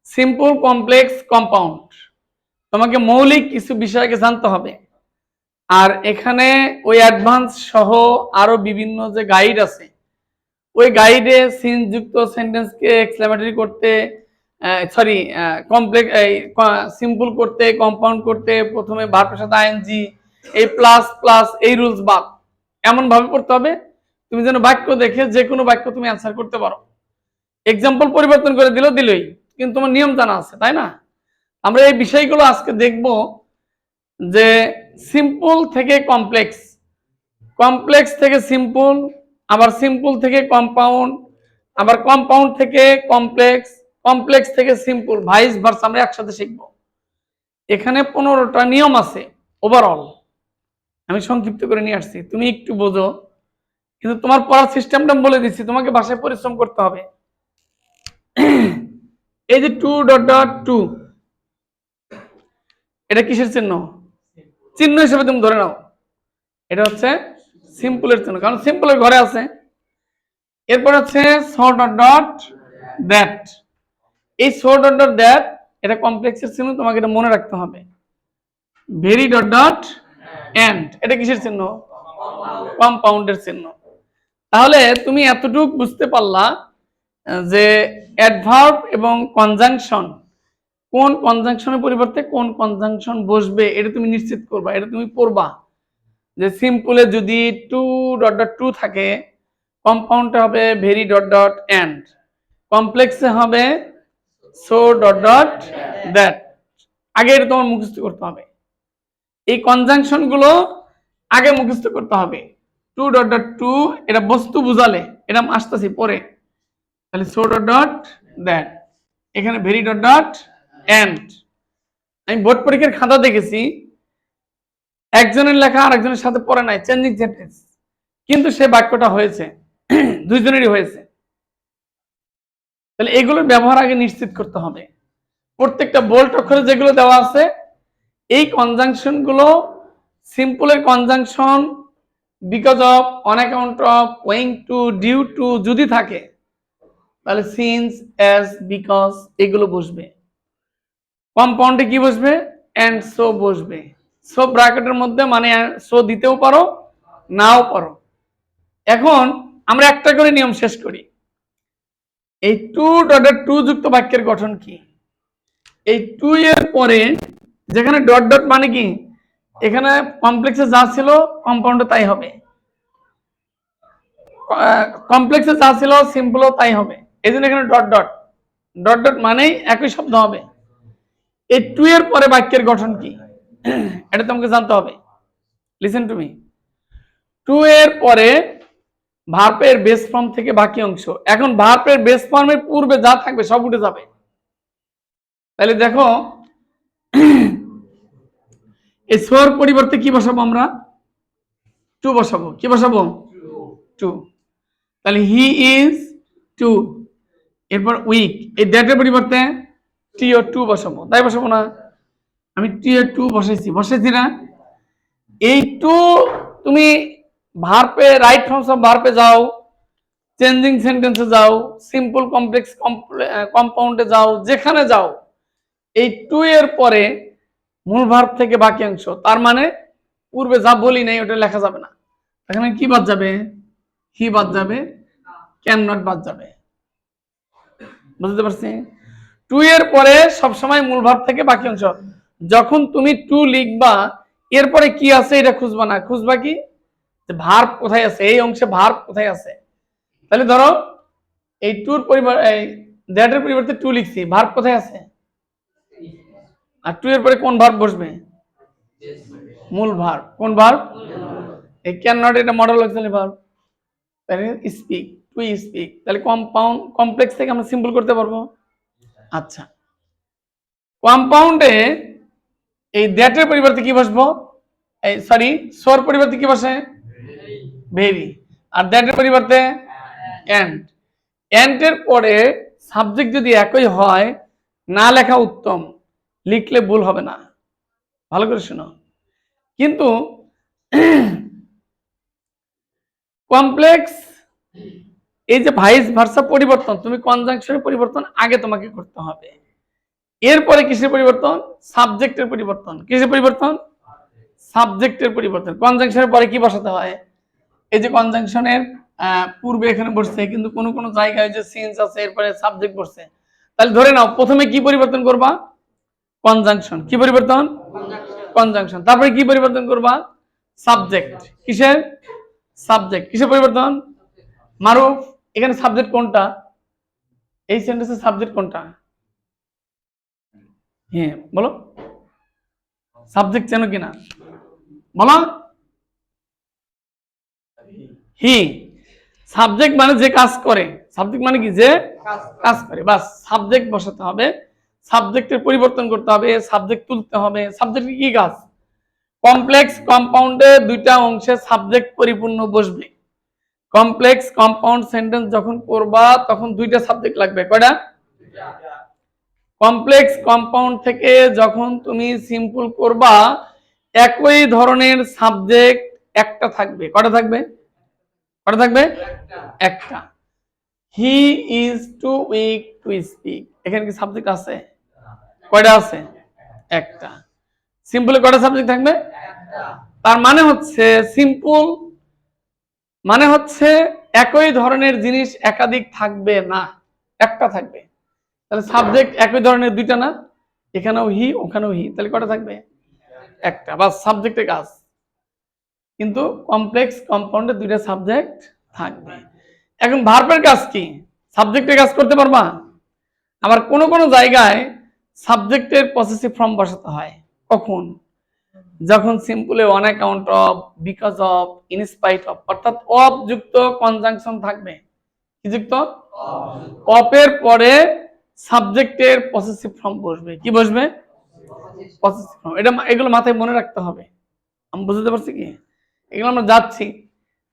Simple, complex, compound, তোমাকে মৌলিক কিছু বিষয়কে জানতে হবে। আর এখানে ওই অ্যাডভান্স সহ আরো বিভিন্ন যে গাইড আছে, ওই গাইডে সিন যুক্ত সেন্টেন্সকে এক্সক্লেমেটরি করতে, সরি, কমপ্লেক্স, সিম্পল করতে, কম্পাউন্ড করতে প্রথমে ভার্বের সাথে আইএনজি, এই প্লাস প্লাস, এই রুলস বাদ এমন ভাবে করতে হবে তুমি যেন বাক্য দেখে যে কোনো বাক্য তুমি অ্যান্সার করতে পারো। এক্সাম্পল পরিবর্তন করে দিলেই, কিন্তু তোমার নিয়ম জানা আছে, তাই না? আমরা এই বিষয়গুলো আজকে দেখব, যে সিম্পল থেকে কমপ্লেক্স, কমপ্লেক্স থেকে সিম্পল, আবার সিম্পল থেকে কম্পাউন্ড, আবার কম্পাউন্ড থেকে কমপ্লেক্স, কমপ্লেক্স থেকে সিম্পল, ভাইস ভার্সা আমরা একসাথে শিখব। এখানে 15টা নিয়ম আছে ওভারঅল, আমি সংক্ষিপ্ত করে নিয়ে আসছি, তুমি একটু বোঝো। কিন্তু তোমার পড়ার সিস্টেমটা বলে দিচ্ছি, তোমাকে ভাষায় পরিশ্রম করতে হবে। এই যে 2.2, এটা কিসের চিহ্ন? চিহ্ন হিসেবে তুমি ধরে নাও, এটা হচ্ছে সিম্পলের চিহ্ন, কারণ সিম্পলের ঘরে আছে। এরপর হচ্ছে সো ডট দ্যাট, এই সো ডট দ্যাট এটা কমপ্লেক্সের চিহ্ন, তোমাকে এটা মনে রাখতে হবে। ভেরি ডট এন্ড, এটা কিসের চিহ্ন? কম্পাউন্ডের চিহ্ন। তাহলে তুমি এতটুকু বুঝতে পারলা যে অ্যাডভার্ব এবং কনজাংশন, কোন কনজাংশনের পরিবর্তে কোন কনজাংশন বসবে এটা তুমি নিশ্চিত করবা, এটা তুমি পড়বা। যে সিম্পলে যদি 2.2 থাকে, কম্পাউন্ডে হবে ভেরি ডট এন্ড, কমপ্লেক্সে হবে সো ডট দ্যাট। আগে এটা তোমার মুখস্থ করতে হবে, এই কনজাংশন গুলো আগে মুখস্থ করতে হবে। 2.2 এটা বস্তু বুঝালে, এটা আসতেছি পরে। তাহলে সো ডট দ্যাট, এখানে ভেরি ডট এন্ড। আমি বোর্ড পরীক্ষার খাতা দেখেছি, একজনের লেখা আরেকজনের সাথে পড়ে নাই, চেঞ্জিং সেন্টেন্স, কিন্তু সে বাক্যটা হয়েছে, দুইজনেরই হয়েছে। তাহলে এগুলোর ব্যবহার আগে নিশ্চিত করতে হবে। প্রত্যেকটা বোল্ড অক্ষরে যেগুলো দেওয়া আছে, এই কনজাংশন গুলো সিম্পলের conjunction because of, on account of, owing to, due to যদি থাকে, তাহলে সিন্স, অ্যাজ, বিকজ এগুলো বসবে। কম্পাউন্ডে কি বসবে? এন্ড সো বসবে। সো ব্র্যাকেটের মধ্যে, মানে সো দিতেও পারো নাও পারো। এখন আমরা একটা করে নিয়ম শেষ করি। এই 2.2 যুক্ত বাক্যের গঠন কি? এই 2 এর পরে যেখানে ডট ডট মানে কি, এখানে কমপ্লেক্সে যা ছিল কম্পাউন্ডে তাই হবে, কমপ্লেক্সে যা ছিল সিম্পলও তাই হবে। এই জন্য এখানে ডট ডট, ডট ডট মানেই একই শব্দ হবে। এই 2 এর পরে বাক্যের গঠন কি এটা তোমাকে জানতে হবে। Listen to me. 2 এর পরে ভার্বের বেস ফর্ম থেকে বাকি অংশ, এখন ভার্বের বেস ফর্মের পূর্বে যা থাকবে সব উঠে যাবে। তাহলে দেখো, এই সোর পরিবর্তে কি বসাবো আমরা? 2 বসাবো। কি বসাবো? 2। তাহলে হি ইজ 2, এরপর উইক, এই দ্যাটের পরিবর্তে টিও 2 বসাবো, তাই বসাবো না? আমি টিও 2 বসাইছি না? এই 2 তুমি ভার্বে, রাইট ফর্মস অফ ভার্বে যাও, চেঞ্জিং সেন্টেন্সে যাও, সিম্পল, কমপ্লেক্স, কম্পাউন্ডে যাও, যেখানে যাও, এই 2 এর পরে মূল ভার্ব থেকে বাকি অংশ, তার মানে পূর্বে যা বলি নাই ওটা লেখা যাবে না। এখানে কি বাদ যাবে? হি বাদ যাবে, ক্যান নট বাদ যাবে। বুঝতে পারছি? 2 এর পরে সবসময় মূল ভার্ব থেকে বাকি অংশ। যখন তুমি 2 লিখবা, এরপরে কি আছে এটা খুঁজবা না, খুঁজবা কি যে ভার্ব কোথায় আছে, এই অংশে ভার্ব কোথায় আছে। তাহলে ধরো এই 2 এর পরিবর্তে, এই দ্যাটের পরিবর্তে 2 লিখছি, ভার্ব কোথায় আছে? আর 2 এর পরে কোন ভার্ব বসবে? মূল ভার্ব। কোন ভার্ব? এই ক্যান নট, এটা মডেল অক্সিলারি ভার্ব। তাহলে স্পিক, টু স্পিক। তাহলে কম্পাউন্ড, কমপ্লেক্স থেকে আমরা সিম্পল করতে পারবো। আচ্ছা, কম্পাউন্ডে এই দ্যাটের পরিবর্তে কি বসবো? এই সরি, সোর পরিবর্তে কি বসে? ভেরি। আর দ্যাটের পরিবর্তে এন্ড। এন্ডের পরে সাবজেক্ট যদি একই হয়, না লেখা উত্তম, লিখলে ভুল হবে না। ভালো করে শোনো। কিন্তু কমপ্লেক্স, এই যে ভাইস ভার্সা পরিবর্তন, তুমি কনজাংশনের পরিবর্তন আগে তোমাকে করতে হবে। এরপরে কিসের পরিবর্তন? সাবজেক্টের পরিবর্তন। কিসের পরিবর্তন? সাবজেক্টের পরিবর্তন। কনজাংশনের পরে কি বসাতে হয়? এই যে কনজাংশনের পূর্বে এখানে বসছে, কিন্তু কোন কোন জায়গায় যে সিন্স আছে এরপরে সাবজেক্ট বসছে। তাহলে ধরে নাও প্রথমে কি পরিবর্তন করবা? কনজাংশন। কি পরিবর্তন? কনজাংশন। তারপরে কি পরিবর্তন করবা? সাবজেক্ট। কিসের? সাবজেক্ট। কিসের পরিবর্তন? মারুফ, এখানে সাবজেক্ট কোনটা? এই সেন্টেন্সের সাবজেক্ট কোনটা? হ্যাঁ বলো, সাবজেক্ট চেনো কিনা বলো। হি। সাবজেক্ট মানে যে কাজ করে। সাবজেক্ট মানে কি? যে কাজ করে। বাস, সাবজেক্ট বসাতে হবে, সাবজেক্টের পরিবর্তন করতে হবে, সাবজেক্ট তুলতে হবে। সাবজেক্ট কি কাজ? কমপ্লেক্স কম্পাউন্ডে দুইটা অংশে সাবজেক্ট পরিপূর্ণ বসবে। কমপ্লেক্স কম্পাউন্ড সেন্টেন্স যখন করবা তখন দুইটা সাবজেক্ট লাগবে। কয়টা? কমপ্লেক্স কম্পাউন্ড থেকে যখন তুমি সিম্পল করবা একই ধরনের সাবজেক্ট একটা থাকবে। কয়টা থাকবে? কয়টা থাকবে? একটা। He is too weak to speak, এখানে কি সাবজেক্ট আছে? কয়টা আছে? একটা। সিম্পলে কয়টা সাবজেক্ট থাকবে? তার মানে হচ্ছে সিম্পল মানে হচ্ছে একই ধরনের জিনিস একাধিক থাকবে না, একটা থাকবে। তাহলে সাবজেক্ট একই ধরনের দুইটা না, এখানেও হি ওখানেও হি, তাহলে কয়টা থাকবে? একটা। বাস, সাবজেক্টের কাজ। কিন্তু কমপ্লেক্স কম্পাউন্ডে দুইটা সাবজেক্ট থাকবে। এখন ভার্বের কাজ কি? সাবজেক্টের কাজ করতে পারবা? আবার কোন কোন জায়গায় সাবজেক্টের পসেসিভ ফর্ম বসাতে হয়। কখন? যখন সিম্পলে on account of, because of, in spite of, অর্থাৎ অফ যুক্ত কনজাংশন থাকবে। কি যুক্ত? অফের পরে সাবজেক্টের পসেসিভ ফর্ম বসবে। কি বসবে? Possessive form. এটা এগুলো মাথায় মনে রাখতে হবে। আমি বুঝতে পারছি কি? এগুলো আমরা যাচ্ছি।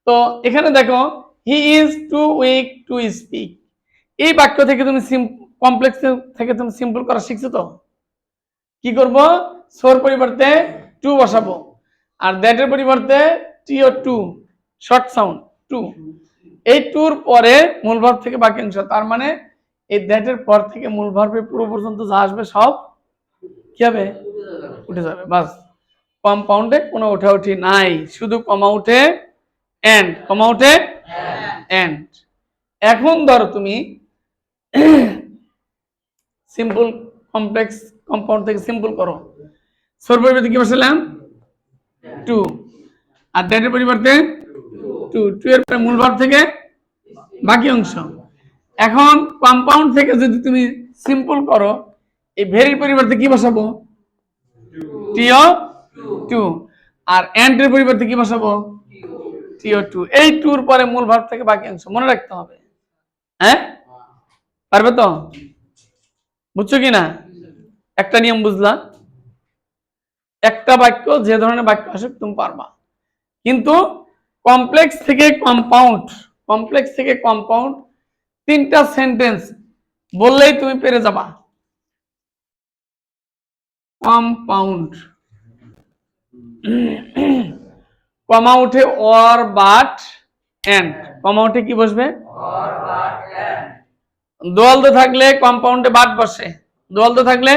তো এখানে দেখো, he is too weak to speak, এই বাক্য থেকে তুমি কমপ্লেক্স থেকে তুমি সিম্পল করা শিখছো তো। কি করব? সোর পরিবর্তে টু বসাবো, আর দ্যাটের পরিবর্তে টি ও টু, শর্ট সাউন্ড টু। এই টুর পরে মূল ভার্ব থেকে বাকি অংশ। তার মানে এই দ্যাটের পর থেকে মূল ভার্বের পুরো পর্যন্ত যা আসবে সব কি হবে? উঠে যাবে। বাস, কম্পাউন্ডে কোনো ওঠাউঠি নাই, শুধু কমা উঠে এন্ড, কমা উঠে এন্ড। এখন ধরো তুমি সিম্পল কমপ্লেক্স কম্পাউন্ড থেকে সিম্পল করো। সোর পরিবর্তে কি বসালাম? টু। আর দ্যাটের পরিবর্তে টু। টু এর পরে মূল ভার্ব থেকে বাকি অংশ। এখন কম্পাউন্ড থেকে যদি তুমি সিম্পল করো, এই ভেরির পরিবর্তে কি বসাবো? টিও টু। আর এন্ড এর পরিবর্তে কি বসাবো? টিও টু। এই টুর পরে মূল ভার্ব থেকে বাকি অংশ মনে রাখতে হবে। হ্যাঁ, পারবে তো? বুঝছো কিনা? একটা নিয়ম বুঝলা? একটা বাক্য যে ধরনের বাক্য আসুক তুমি পারবা, কিন্তু কমপ্লেক্স থেকে কম্পাউন্ড, কমপ্লেক্স থেকে কম্পাউন্ড তিনটা সেন্টেন্স বললেই তুমি পেরে যাবা। কম্পাউন্ড, কমা উঠে অর, বাট, এন্ড। কমা উঠে কি বসবে? দোয়ালদ থাকলে কম্পাউন্ডে বাট বসে। দোয়ালদ থাকলে,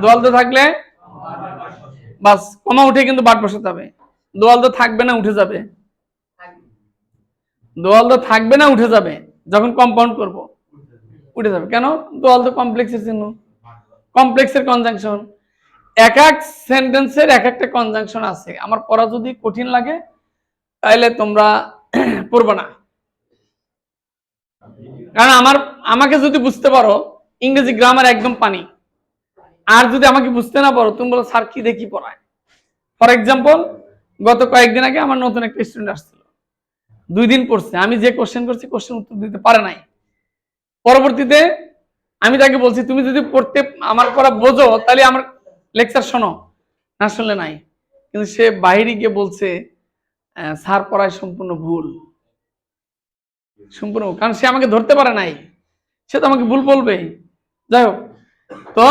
দোয়ালদ থাকলে বাস কমা উঠে কিন্তু বাট বসাতে হবে। দোয়ালদ থাকবে না, উঠে যাবে। দোয়ালদ থাকবে না, উঠে যাবে। যখন কম্পাউন্ড করব উঠে যাবে। কেন? দোয়ালদ কমপ্লেক্সের চিহ্ন, কমপ্লেক্সের কনজাংশন। এক এক সেন্টেন্সের এক একটা কনজাংশন আছে। আমার পড়া যদি কঠিন লাগে তাহলে তোমরা পড়বে না। কারণ আমাকে যদি বুঝতে পারো, ইংরেজি গ্রামার একদম পানি। আর যদি আমাকে বুঝতে না পারো, তুমি বলো স্যার কি দেখি পড়ায়। ফর এক্সাম্পল, গত কয়েকদিন আগে আমার নতুন একটা স্টুডেন্ট আসছিল, 2 দিন পড়ছে। আমি যে কোশ্চেন করছি কোশ্চেন উত্তর দিতে পারে নাই। পরবর্তীতে আমি তাকে বলছি তুমি যদি পড়তে আমার পড়া বোঝো তাহলে আমার লেকচার শোনো, না শুনলে নাই। কিন্তু সে বাইরে গিয়ে বলছে স্যার পড়ায় সম্পূর্ণ ভুল, সম্পূর্ণ। কারণ সে আমাকে ধরতে পারে নাই, সে তো আমাকে ভুল বলবে। যাই হোক, তো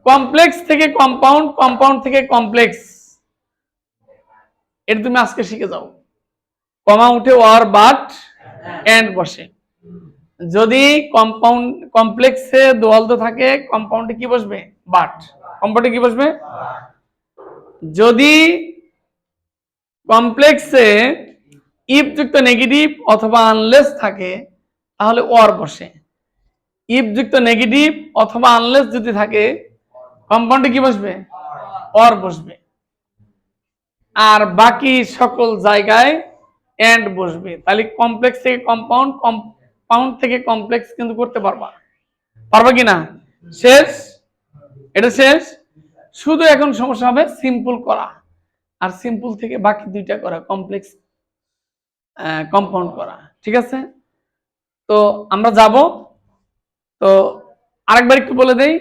কমপ্লেক্স থেকে কম্পাউন্ড, কম্পাউন্ড থেকে কমপ্লেক্স, এটা তুমি আজকে শিখে যাও। কমা উঠে ওয়ার, বাট, এন্ড বসে। যদি কম্পাউন্ড কমপ্লেক্সে দোয়ালদ থাকে কম্পাউন্ডে কি বসবে? বাট। কম্পাউন্ডে কি বসবে? যদি কমপ্লেক্সে ইফ যুক্ত নেগেটিভ অথবা আনলেস থাকে তাহলে অর বসে। ইফ যুক্ত নেগেটিভ অথবা আনলেস যদি থাকে কম্পাউন্ডে কি বসবে? অর বসবে। আর বাকি সকল জায়গায় এন্ড বসবে। তাহলে কমপ্লেক্স থেকে কম্পাউন্ড, কম্পাউন্ড থেকে কমপ্লেক্স কিন্তু করতে পারবা কি না? শেষ, এটা শেষ। শুধু এখন সমস্যা হবে সিম্পল করা, আর সিম্পল থেকে বাকি দুইটা করা, কমপ্লেক্স কম্পাউন্ড করা। ঠিক আছে, তো আমরা যাব। তো আরেকবার একটু বলে দেই,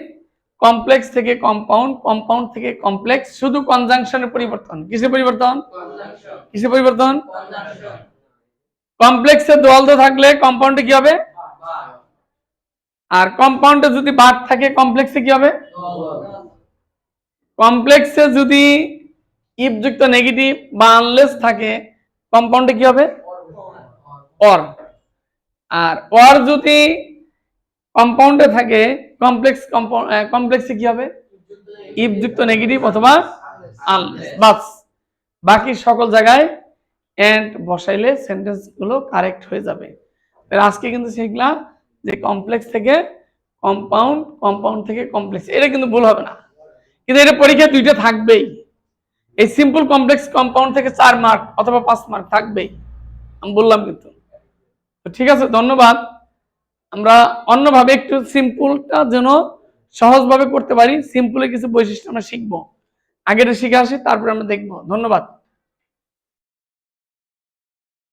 কমপ্লেক্স থেকে কম্পাউন্ড, কম্পাউন্ড থেকে কমপ্লেক্স, শুধু কনজাংশনের পরিবর্তন। কিসের পরিবর্তন? কিসের পরিবর্তন? কমপ্লেক্সে দোয়ালদ থাকলে কম্পাউন্ডে কি হবে? আর কম্পাউন্ডে যদি বাদ থাকে কমপ্লেক্সে কি হবে? কমপ্লেক্সে যদি ইফ যুক্ত নেগেটিভ বা আনলেস থাকে কম্পাউন্ডে কি হবে? অর। আর অর যদি কম্পাউন্ডে থাকে কমপ্লেক্স, কমপ্লেক্সে কি হবে? ইফ যুক্ত নেগেটিভ অথবা আনলেস। বাস, বাকি সকল জায়গায় এন্ড বসাইলে সেন্টেন্স গুলো কারেক্ট হয়ে যাবে। আজকে কিন্তু শিখলাম যে কমপ্লেক্স থেকে কম্পাউন্ড, কম্পাউন্ড থেকে কমপ্লেক্স, এটা কিন্তু ভুল হবে না, কিন্তু এটা পরীক্ষায় দুইটা থাকবেই। এই সিম্পল কমপ্লেক্স কম্পাউন্ড থেকে 4 মার্ক অথবা 5 মার্ক থাকবেই, আমি বললাম কিন্তু। ঠিক আছে, ধন্যবাদ। আমরা অন্যভাবে একটু সিম্পলটা যেন সহজভাবে করতে পারি, সিম্পলের কিছু বৈশিষ্ট্য আমরা শিখবো। আগে এটা শিখে আসি, তারপরে আমরা দেখবো। ধন্যবাদ।